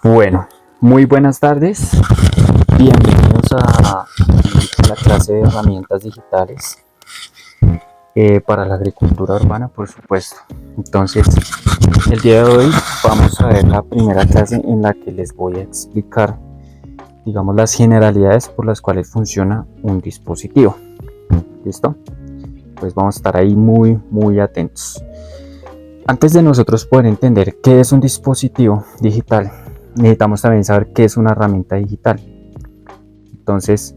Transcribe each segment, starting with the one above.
Bueno, muy buenas tardes. Bienvenidos a la clase de herramientas digitales para la agricultura urbana, por supuesto. Entonces, el día de hoy vamos a ver la primera clase en la que les voy a explicar, digamos, las generalidades por las cuales funciona un dispositivo. ¿Listo? Pues vamos a estar ahí muy atentos. Antes de nosotros poder entender qué es un dispositivo digital, necesitamos también saber qué es una herramienta digital. Entonces,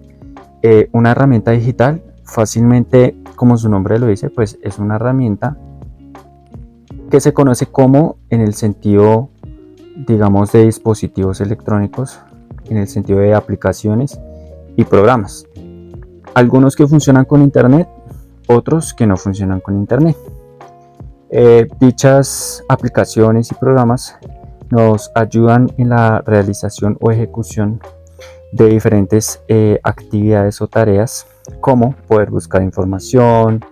una herramienta digital, fácilmente, como su nombre lo dice, pues es una herramienta que se conoce como, en el sentido, digamos, de dispositivos electrónicos, en el sentido de aplicaciones y programas. Algunos que funcionan con internet, otros que no funcionan con internet. Dichas aplicaciones y programas nos ayudan en la realización o ejecución de diferentes actividades o tareas, como poder buscar información,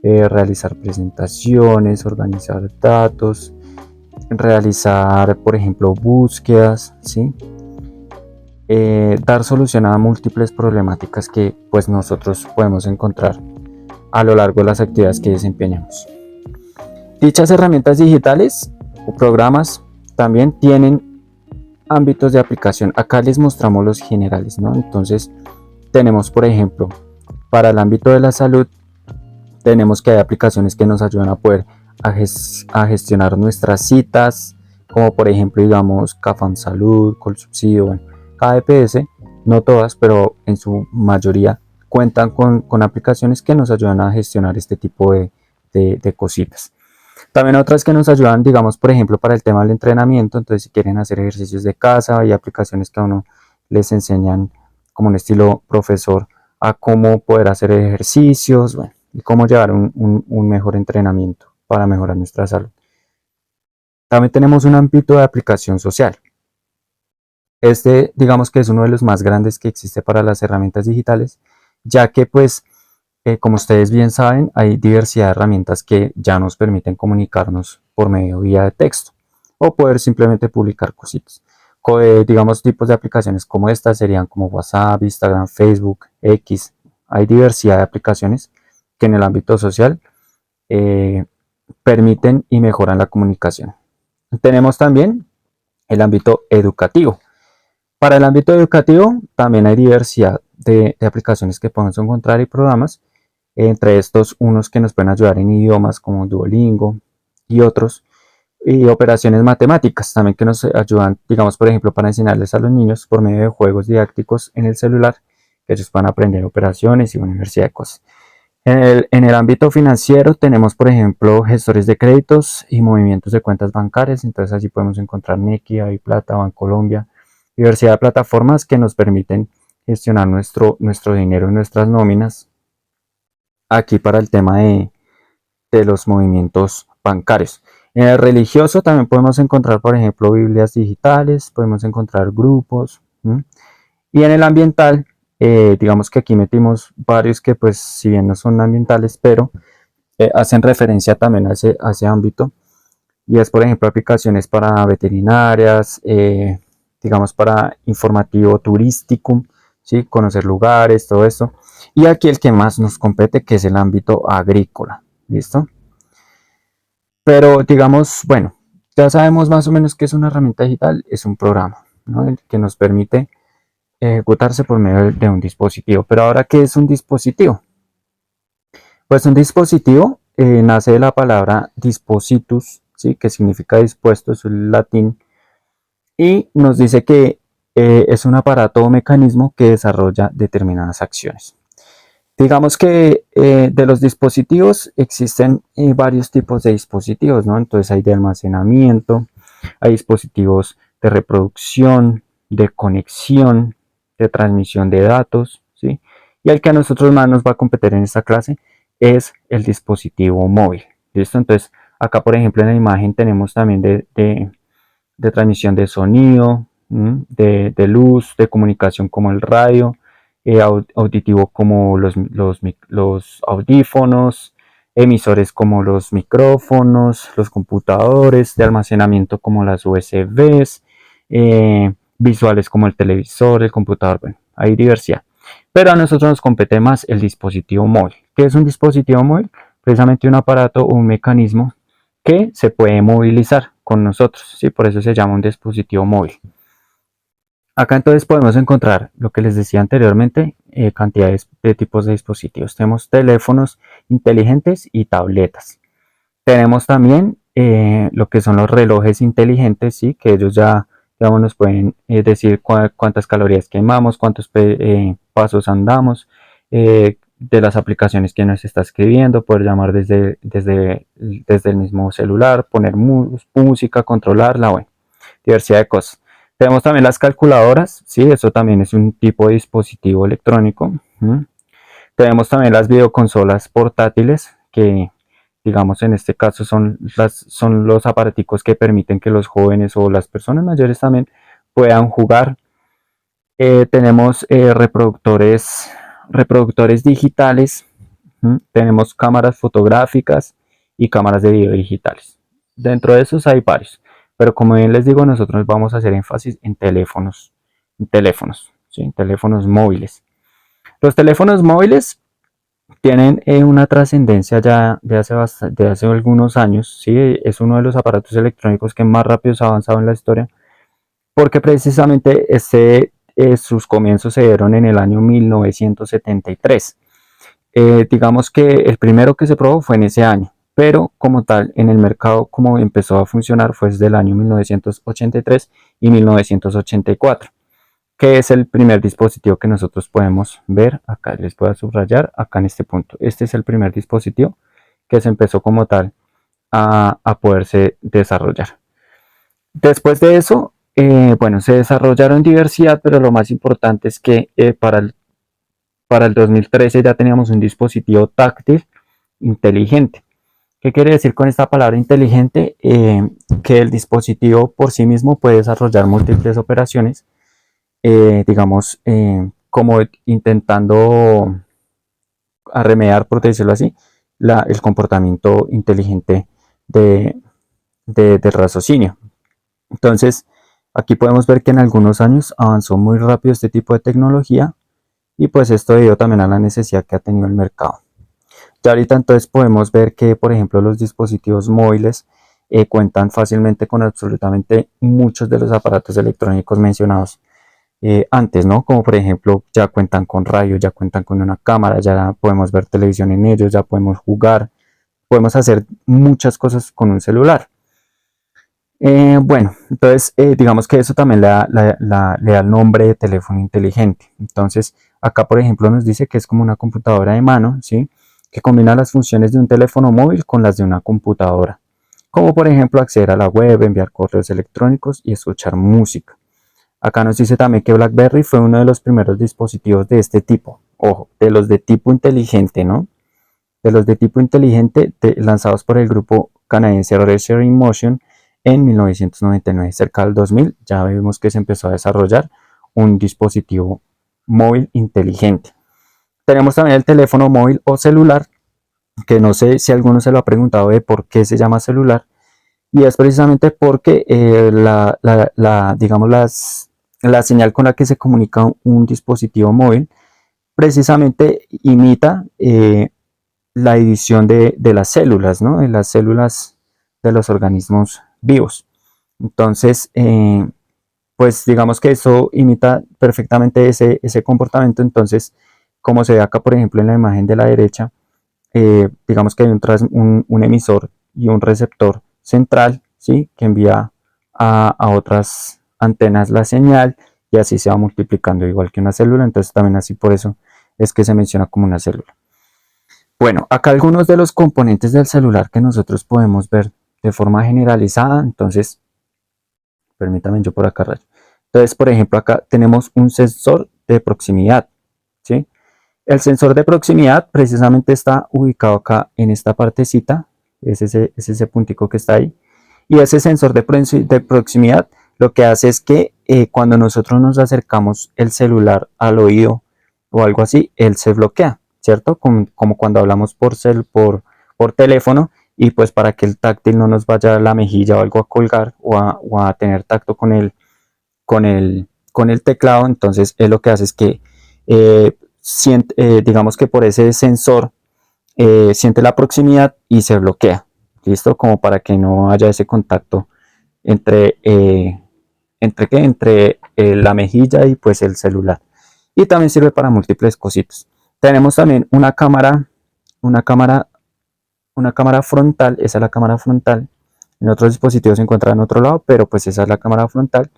realizar presentaciones, organizar datos, realizar, por ejemplo, búsquedas, ¿sí? Dar solución a múltiples problemáticas que pues nosotros podemos encontrar a lo largo de las actividades que desempeñamos. Dichas herramientas digitales o programas también tienen ámbitos de aplicación. Acá les mostramos los generales, ¿no? Entonces tenemos, por ejemplo, para el ámbito de la salud, tenemos que hay aplicaciones que nos ayudan a poder a gestionar nuestras citas, como por ejemplo, digamos, Cafam Salud, Colsubsidio, bueno, cada EPS, no todas, pero en su mayoría cuentan con aplicaciones que nos ayudan a gestionar este tipo de cositas. También otras que nos ayudan, digamos, por ejemplo, para el tema del entrenamiento. Entonces, si quieren hacer ejercicios de casa, hay aplicaciones que a uno les enseñan como un estilo profesor a cómo poder hacer ejercicios, bueno, y cómo llevar un mejor entrenamiento para mejorar nuestra salud. También tenemos un ámbito de aplicación social. Este, digamos que es uno de los más grandes que existe para las herramientas digitales, ya que pues como ustedes bien saben, hay diversidad de herramientas que ya nos permiten comunicarnos por medio vía de texto o poder simplemente publicar cositas. Digamos, tipos de aplicaciones como estas serían como WhatsApp, Instagram, Facebook, X. Hay diversidad de aplicaciones que en el ámbito social eh, permiten y mejoran la comunicación. Tenemos también el ámbito educativo. Para el ámbito educativo también hay diversidad de aplicaciones que podemos encontrar y programas, entre estos unos que nos pueden ayudar en idiomas como Duolingo y otros, y operaciones matemáticas también que nos ayudan, digamos, por ejemplo, para enseñarles a los niños por medio de juegos didácticos en el celular, que ellos puedan aprender operaciones y una diversidad de cosas. En el ámbito financiero tenemos, por ejemplo, gestores de créditos y movimientos de cuentas bancarias. Entonces allí podemos encontrar Nequi, Aviplata, Bancolombia, diversidad de plataformas que nos permiten gestionar nuestro dinero y nuestras nóminas aquí para el tema de los movimientos bancarios. En el religioso también podemos encontrar, por ejemplo, Biblias digitales, podemos encontrar grupos. Y en el ambiental, digamos que aquí metimos varios que pues si bien no son ambientales, pero hacen referencia también a ese ámbito. Y es, por ejemplo, aplicaciones para veterinarias, digamos para informativo turístico, ¿sí? Conocer lugares, todo esto. Y aquí el que más nos compete, que es el ámbito agrícola. ¿Listo? Pero digamos, bueno, ya sabemos más o menos qué es una herramienta digital, es un programa, ¿no? El que nos permite ejecutarse por medio de un dispositivo. Pero ahora, ¿qué es un dispositivo? Pues un dispositivo nace de la palabra dispositus, ¿sí? Que significa dispuesto, es el latín, y nos dice que es un aparato o mecanismo que desarrolla determinadas acciones. Digamos que de los dispositivos existen varios tipos de dispositivos, ¿no? Entonces hay de almacenamiento, hay dispositivos de reproducción, de conexión, de transmisión de datos, ¿sí? Y el que a nosotros más nos va a competir en esta clase es el dispositivo móvil, ¿listo? Entonces acá por ejemplo en la imagen tenemos también de transmisión de sonido, de luz, de comunicación como el radio, auditivo como los audífonos, emisores como los micrófonos, los computadores, de almacenamiento como las USBs, visuales como el televisor, el computador, bueno, hay diversidad. Pero a nosotros nos compete más el dispositivo móvil. ¿Qué es un dispositivo móvil? Precisamente un aparato o un mecanismo que se puede movilizar con nosotros, ¿sí? Por eso se llama un dispositivo móvil. Acá entonces podemos encontrar lo que les decía anteriormente, cantidades de tipos de dispositivos. Tenemos teléfonos inteligentes y tabletas. Tenemos también lo que son los relojes inteligentes, ¿sí? Que ellos ya digamos, nos pueden decir cuántas calorías quemamos, cuántos pasos andamos, de las aplicaciones que nos está escribiendo, poder llamar desde el mismo celular, poner música, controlarla, bueno, diversidad de cosas. Tenemos también las calculadoras, ¿sí? Eso también es un tipo de dispositivo electrónico. Tenemos también las videoconsolas portátiles, que digamos en este caso son los aparaticos que permiten que los jóvenes o las personas mayores también puedan jugar. Tenemos reproductores digitales, tenemos cámaras fotográficas y cámaras de video digitales. Dentro de esos hay varios, pero como bien les digo, nosotros vamos a hacer énfasis ¿sí? En teléfonos móviles. Los teléfonos móviles tienen una trascendencia ya de hace algunos años, ¿sí? Es uno de los aparatos electrónicos que más rápido se ha avanzado en la historia, porque precisamente sus comienzos se dieron en el año 1973. Digamos que el primero que se probó fue en ese año, pero como tal en el mercado como empezó a funcionar fue desde el año 1983 y 1984, que es el primer dispositivo que nosotros podemos ver. Acá les voy a subrayar acá en este punto. Este es el primer dispositivo que se empezó como tal a poderse desarrollar. Después de eso, bueno, se desarrollaron diversidad, pero lo más importante es que para el 2013 ya teníamos un dispositivo táctil inteligente. ¿Qué quiere decir con esta palabra inteligente? Que el dispositivo por sí mismo puede desarrollar múltiples operaciones, digamos, como intentando remediar, por decirlo así, el comportamiento inteligente del raciocinio. Entonces, aquí podemos ver que en algunos años avanzó muy rápido este tipo de tecnología y pues esto debido también a la necesidad que ha tenido el mercado. Ya ahorita entonces podemos ver que, por ejemplo, los dispositivos móviles cuentan fácilmente con absolutamente muchos de los aparatos electrónicos mencionados antes, ¿no? Como por ejemplo, ya cuentan con radio, ya cuentan con una cámara, ya podemos ver televisión en ellos, ya podemos jugar, podemos hacer muchas cosas con un celular. Bueno, entonces digamos que eso también le da el nombre de teléfono inteligente. Entonces, acá por ejemplo nos dice que es como una computadora de mano, ¿sí? Que combina las funciones de un teléfono móvil con las de una computadora. Como por ejemplo acceder a la web, enviar correos electrónicos y escuchar música. Acá nos dice también que BlackBerry fue uno de los primeros dispositivos de este tipo. Ojo, de los de tipo inteligente, ¿no? De los de tipo inteligente lanzados por el grupo canadiense Razer in Motion en 1999. Cerca del 2000 ya vemos que se empezó a desarrollar un dispositivo móvil inteligente. Tenemos también el teléfono móvil o celular, que no sé si alguno se lo ha preguntado de por qué se llama celular, y es precisamente porque digamos la señal con la que se comunica un dispositivo móvil precisamente imita la división de las células, ¿no? De las células de los organismos vivos. Entonces, pues digamos que eso imita perfectamente ese comportamiento. Entonces, como se ve acá, por ejemplo, en la imagen de la derecha, digamos que hay un emisor y un receptor central, ¿sí? Que envía a otras antenas la señal y así se va multiplicando igual que una célula. Entonces, también así por eso es que se menciona como una célula. Bueno, acá algunos de los componentes del celular que nosotros podemos ver de forma generalizada. Entonces, permítanme yo por acá rayo. Entonces, por ejemplo, acá tenemos un sensor de proximidad, ¿sí? El sensor de proximidad precisamente está ubicado acá en esta partecita, es ese puntico que está ahí. Y ese sensor de proximidad lo que hace es que cuando nosotros nos acercamos el celular al oído o algo así, él se bloquea, ¿cierto? Como cuando hablamos por teléfono, y pues para que el táctil no nos vaya a la mejilla o algo a colgar o a tener tacto con con el teclado. Entonces él lo que hace es que digamos que por ese sensor siente la proximidad y se bloquea, listo, como para que no haya ese contacto entre la mejilla y pues el celular. Y también sirve para múltiples cositas. Tenemos también una cámara, una cámara frontal. Esa es la cámara frontal. En otros dispositivos se encuentra en otro lado, pero pues esa es la cámara frontal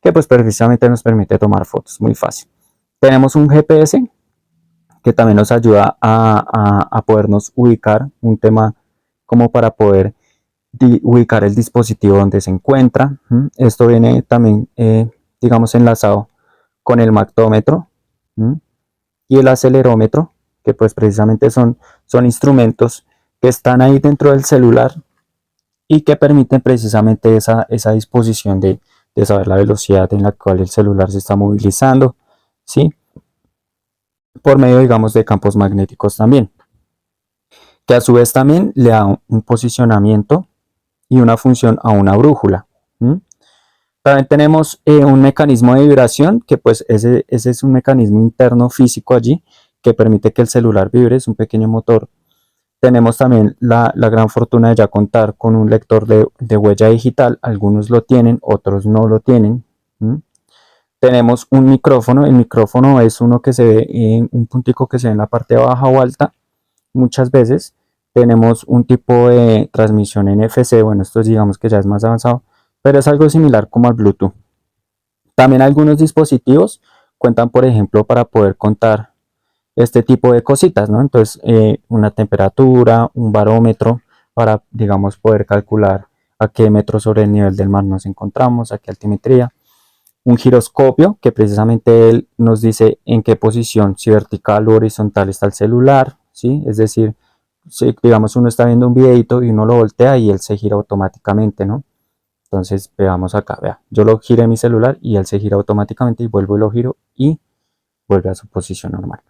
que pues precisamente nos permite tomar fotos muy fácil. Tenemos un GPS que también nos ayuda a podernos ubicar, un tema como para poder ubicar el dispositivo donde se encuentra. Esto viene también, digamos, enlazado con el magtómetro y el acelerómetro, que pues precisamente son instrumentos que están ahí dentro del celular y que permiten precisamente esa disposición de saber la velocidad en la cual el celular se está movilizando, ¿sí? Por medio, digamos, de campos magnéticos también, que a su vez también le da un posicionamiento y una función a una brújula. También tenemos un mecanismo de vibración, que pues ese es un mecanismo interno físico allí, que permite que el celular vibre, es un pequeño motor. Tenemos también la gran fortuna de ya contar con un lector de huella digital, algunos lo tienen, otros no lo tienen. Tenemos un micrófono, el micrófono es uno que se ve, un puntico que se ve en la parte baja o alta, muchas veces. Tenemos un tipo de transmisión NFC, bueno, esto digamos que ya es más avanzado, pero es algo similar como al Bluetooth. También algunos dispositivos cuentan, por ejemplo, para poder contar este tipo de cositas, ¿no? Entonces, una temperatura, un barómetro, para, digamos, poder calcular a qué metro sobre el nivel del mar nos encontramos, a qué altimetría. Un giroscopio, que precisamente él nos dice en qué posición, si vertical o horizontal está el celular, ¿sí? Es decir, si digamos uno está viendo un videito y uno lo voltea y él se gira automáticamente, ¿no? Entonces veamos acá, vea, yo lo giré mi celular y él se gira automáticamente y vuelvo y lo giro y vuelve a su posición normal.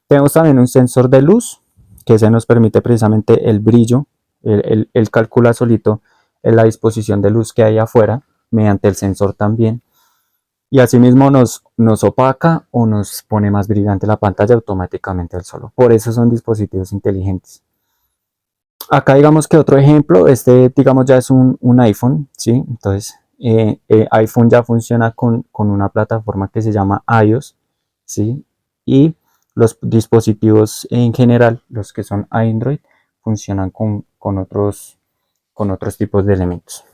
Tenemos también un sensor de luz que se nos permite precisamente el brillo, él calcula solito la disposición de luz que hay afuera mediante el sensor también, y asimismo nos opaca o nos pone más brillante la pantalla automáticamente al solo. Por eso son dispositivos inteligentes. Acá digamos que otro ejemplo, este digamos ya es un iPhone, ¿sí? Entonces iPhone ya funciona con una plataforma que se llama iOS, ¿sí? Y los dispositivos en general, los que son Android, funcionan con otros tipos de elementos.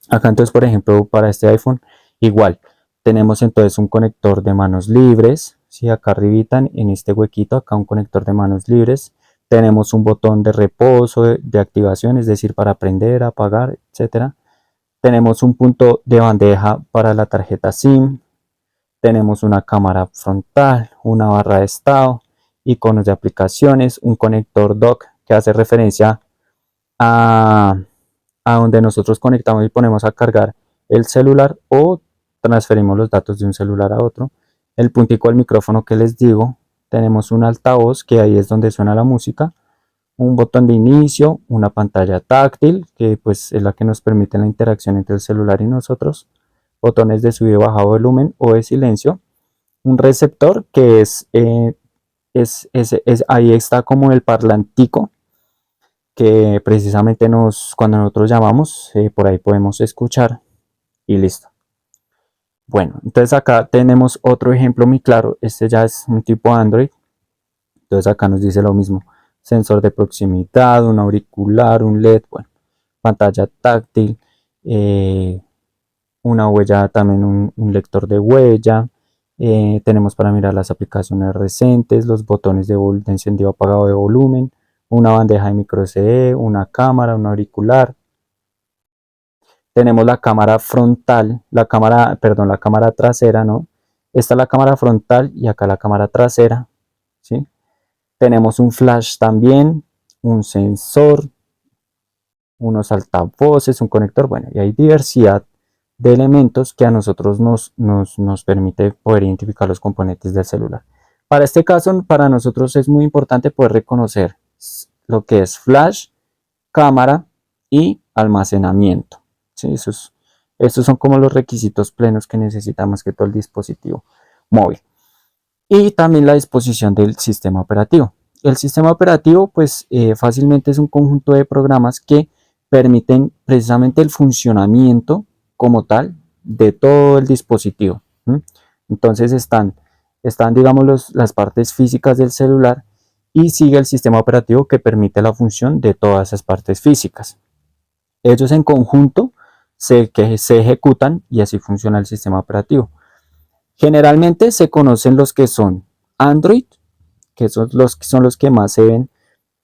Acá entonces, por ejemplo, para este iPhone, igual, tenemos entonces un conector de manos libres, ¿sí? Acá arribita en este huequito, acá un conector de manos libres. Tenemos un botón de reposo, de activación, es decir, para prender, apagar, etc. Tenemos un punto de bandeja para la tarjeta SIM. Tenemos una cámara frontal, una barra de estado, iconos de aplicaciones, un conector dock que hace referencia a donde nosotros conectamos y ponemos a cargar el celular o transferimos los datos de un celular a otro. El puntico del micrófono que les digo, tenemos un altavoz que ahí es donde suena la música, un botón de inicio, una pantalla táctil que pues es la que nos permite la interacción entre el celular y nosotros, botones de subida y baja volumen o de silencio, un receptor que ahí está como el parlantico que precisamente cuando nosotros llamamos, por ahí podemos escuchar y listo. Bueno, entonces acá tenemos otro ejemplo muy claro. Este ya es un tipo Android. Entonces acá nos dice lo mismo. Sensor de proximidad, un auricular, un LED, bueno, pantalla táctil, una huella, también un lector de huella. Tenemos para mirar las aplicaciones recentes, los botones de encendido apagado de volumen, una bandeja de micro SD, una cámara, un auricular. Tenemos la cámara frontal, la cámara trasera, ¿no? Esta es la cámara frontal y acá la cámara trasera, ¿sí? Tenemos un flash también, un sensor, unos altavoces, un conector, bueno, y hay diversidad de elementos que a nosotros nos permite poder identificar los componentes del celular. Para este caso, para nosotros es muy importante poder reconocer lo que es flash, cámara y almacenamiento. ¿Sí? Estos son como los requisitos plenos que necesita más que todo el dispositivo móvil. Y también la disposición del sistema operativo. El sistema operativo pues fácilmente es un conjunto de programas que permiten precisamente el funcionamiento como tal de todo el dispositivo. Entonces están digamos las partes físicas del celular y sigue el sistema operativo que permite la función de todas esas partes físicas. Ellos en conjunto se ejecutan y así funciona el sistema operativo. Generalmente se conocen los que son Android, que son los que más se ven.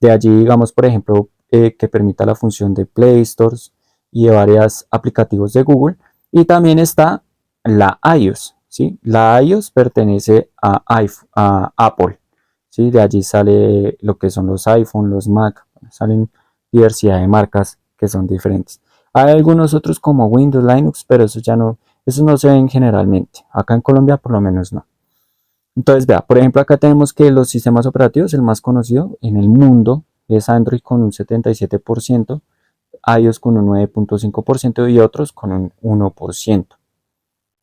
De allí, digamos, por ejemplo, que permita la función de Play Store y de varios aplicativos de Google. Y también está la iOS, ¿sí? La iOS pertenece a Apple, ¿sí? De allí sale lo que son los iPhone, los Mac, salen diversidad de marcas que son diferentes. Hay algunos otros como Windows, Linux, pero esos no se ven generalmente. Acá en Colombia por lo menos no. Entonces, vea, por ejemplo, acá tenemos que los sistemas operativos, el más conocido en el mundo es Android con un 77%, iOS con un 9.5% y otros con un 1%.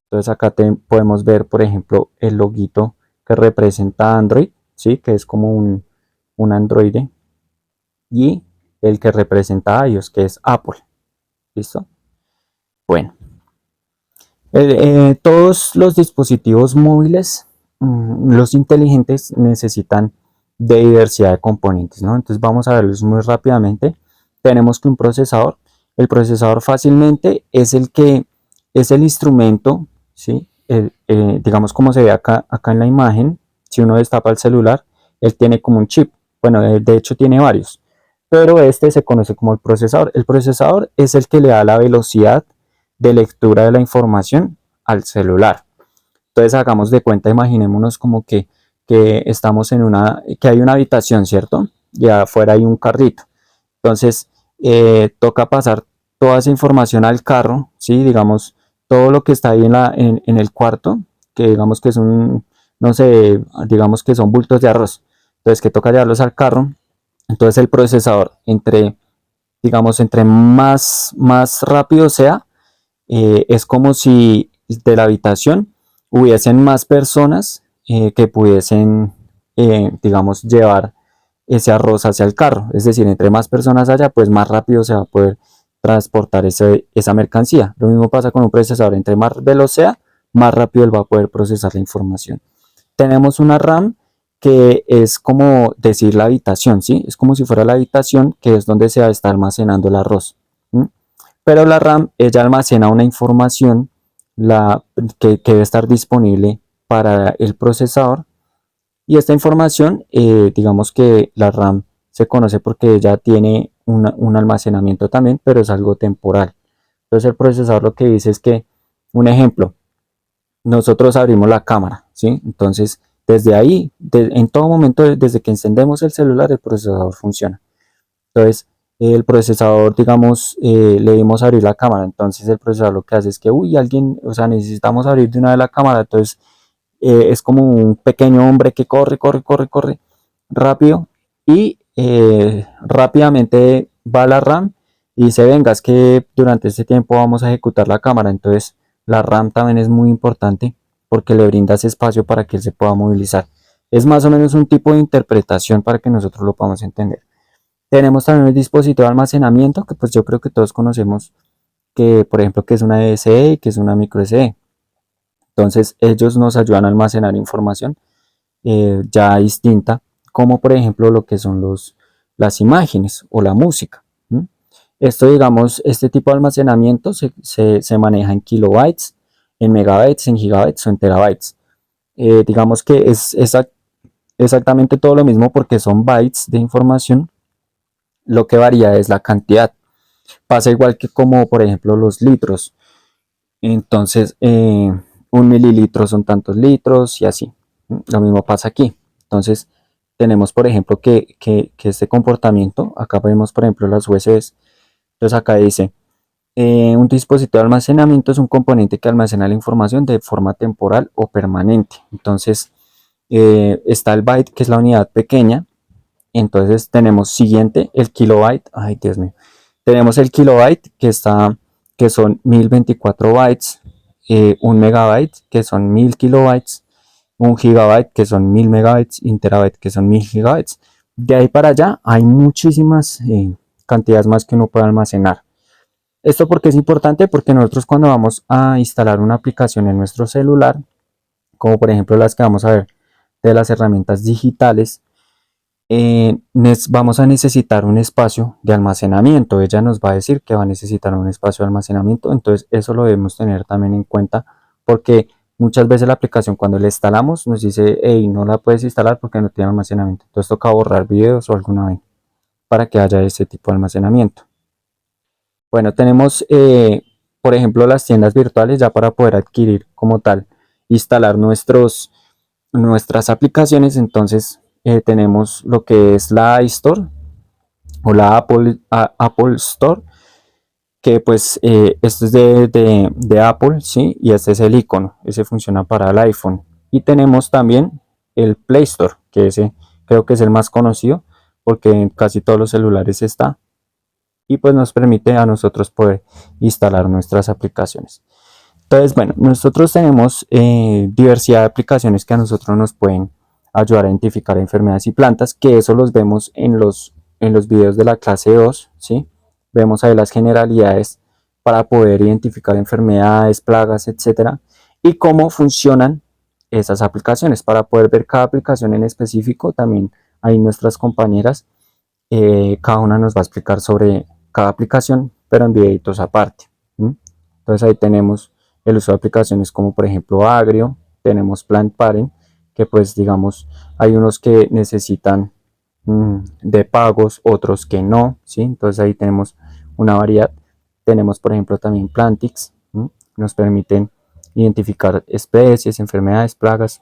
Entonces acá podemos ver, por ejemplo, el loguito que representa Android, ¿sí? Que es como un androide, y el que representa iOS, que es Apple. ¿Listo? Bueno, todos los dispositivos móviles, los inteligentes, necesitan de diversidad de componentes, ¿no? Entonces vamos a verlos muy rápidamente. Tenemos que un procesador, el procesador fácilmente es el instrumento, ¿sí? Digamos como se ve acá en la imagen, si uno destapa el celular, él tiene como un chip, bueno, de hecho tiene varios, pero este se conoce como el procesador. El procesador es el que le da la velocidad de lectura de la información al celular. Entonces hagamos de cuenta, imaginémonos como que estamos que hay una habitación, ¿cierto? Y afuera hay un carrito. Entonces toca pasar toda esa información al carro, ¿sí? Digamos, todo lo que está ahí en el cuarto, que digamos que es no sé, digamos que son bultos de arroz. Entonces que toca llevarlos al carro. Entonces el procesador, digamos, entre más rápido sea, es como si de la habitación hubiesen más personas que pudiesen, digamos, llevar ese arroz hacia el carro. Es decir, entre más personas haya, pues más rápido se va a poder transportar esa mercancía. Lo mismo pasa con un procesador. Entre más veloz sea, más rápido él va a poder procesar la información. Tenemos una RAM que es como decir la habitación, ¿sí? Es como si fuera la habitación que es donde se está almacenando el arroz. ¿Sí? Pero la RAM, ella almacena una información que debe estar disponible para el procesador, y esta información, digamos que la RAM se conoce porque ella tiene un almacenamiento también, pero es algo temporal. Entonces el procesador lo que dice es que, un ejemplo, nosotros abrimos la cámara, ¿sí? Entonces desde ahí, en todo momento, desde que encendemos el celular, el procesador funciona. Entonces, el procesador, digamos, le dimos a abrir la cámara, entonces el procesador lo que hace es que, o sea, necesitamos abrir de una vez la cámara, entonces es como un pequeño hombre que corre rápido y rápidamente va a la RAM y dice, venga, es que durante este tiempo vamos a ejecutar la cámara. Entonces la RAM también es muy importante porque le brinda ese espacio para que él se pueda movilizar. Es más o menos un tipo de interpretación para que nosotros lo podamos entender. Tenemos también el dispositivo de almacenamiento, que pues yo creo que todos conocemos, que por ejemplo que es una DSE y que es una micro SD. Entonces ellos nos ayudan a almacenar información ya distinta, como por ejemplo lo que son las imágenes o la música. Esto, digamos, este tipo de almacenamiento se maneja en kilobytes, en megabytes, en gigabytes o en terabytes. Digamos que es exactamente todo lo mismo porque son bytes de información, lo que varía es la cantidad. Pasa igual que como por ejemplo los litros. Entonces, un mililitro son tantos litros y así. Lo mismo pasa aquí. Entonces, tenemos, por ejemplo, que este comportamiento, acá vemos, por ejemplo, las USBs. Entonces, acá dice, un dispositivo de almacenamiento es un componente que almacena la información de forma temporal o permanente. Entonces, está el byte, que es la unidad pequeña. Entonces, tenemos siguiente, el kilobyte. Ay, Dios mío. Tenemos el kilobyte, que está que son 1024 bytes, 1 megabyte, que son 1000 kilobytes, 1 gigabyte, que son 1000 megabytes, y un terabyte, que son 1000 gigabytes. De ahí para allá hay muchísimas cantidades más que uno puede almacenar. ¿Esto porque es importante? Porque nosotros cuando vamos a instalar una aplicación en nuestro celular, como por ejemplo las que vamos a ver de las herramientas digitales, vamos a necesitar un espacio de almacenamiento. Ella nos va a decir que va a necesitar un espacio de almacenamiento, entonces eso lo debemos tener también en cuenta, porque muchas veces la aplicación cuando la instalamos nos dice, hey, no la puedes instalar porque no tiene almacenamiento, entonces toca borrar videos o alguna vez para que haya ese tipo de almacenamiento. Bueno, tenemos por ejemplo las tiendas virtuales ya para poder adquirir como tal, instalar nuestras aplicaciones. Entonces tenemos lo que es la iStore o la Apple Store, que pues esto es de Apple, ¿sí? Y este es el icono, ese funciona para el iPhone. Y tenemos también el Play Store, que ese creo que es el más conocido porque en casi todos los celulares está, y pues nos permite a nosotros poder instalar nuestras aplicaciones. Entonces, bueno, nosotros tenemos diversidad de aplicaciones que a nosotros nos pueden ayudar a identificar enfermedades y plantas, que eso los vemos en los videos de la clase 2, ¿sí? Vemos ahí las generalidades para poder identificar enfermedades, plagas, etcétera, y cómo funcionan esas aplicaciones. Para poder ver cada aplicación en específico, también hay nuestras compañeras, cada una nos va a explicar sobre cada aplicación, pero en videitos aparte. Entonces ahí tenemos el uso de aplicaciones como por ejemplo Agrio, tenemos Plant Parent, que pues digamos hay unos que necesitan de pagos, otros que no, ¿sí? Entonces ahí tenemos una variedad. Tenemos por ejemplo también Plantix, nos permiten identificar especies, enfermedades, plagas,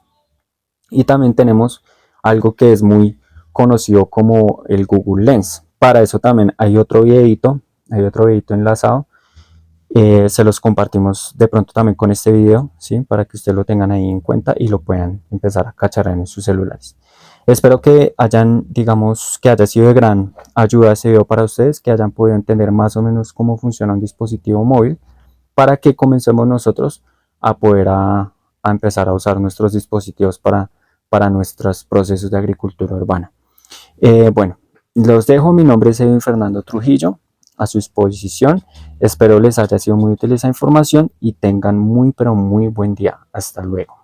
y también tenemos algo que es muy conocido como el Google Lens. Para eso también hay otro videito enlazado. Se los compartimos de pronto también con este video, ¿sí? Para que ustedes lo tengan ahí en cuenta y lo puedan empezar a cachar en sus celulares. Espero que digamos, que haya sido de gran ayuda este video para ustedes, que hayan podido entender más o menos cómo funciona un dispositivo móvil, para que comencemos nosotros a poder a empezar a usar nuestros dispositivos para nuestros procesos de agricultura urbana. Bueno, los dejo. Mi nombre es Edwin Fernando Trujillo, a su disposición. Espero les haya sido muy útil esa información y tengan muy pero muy buen día. Hasta luego.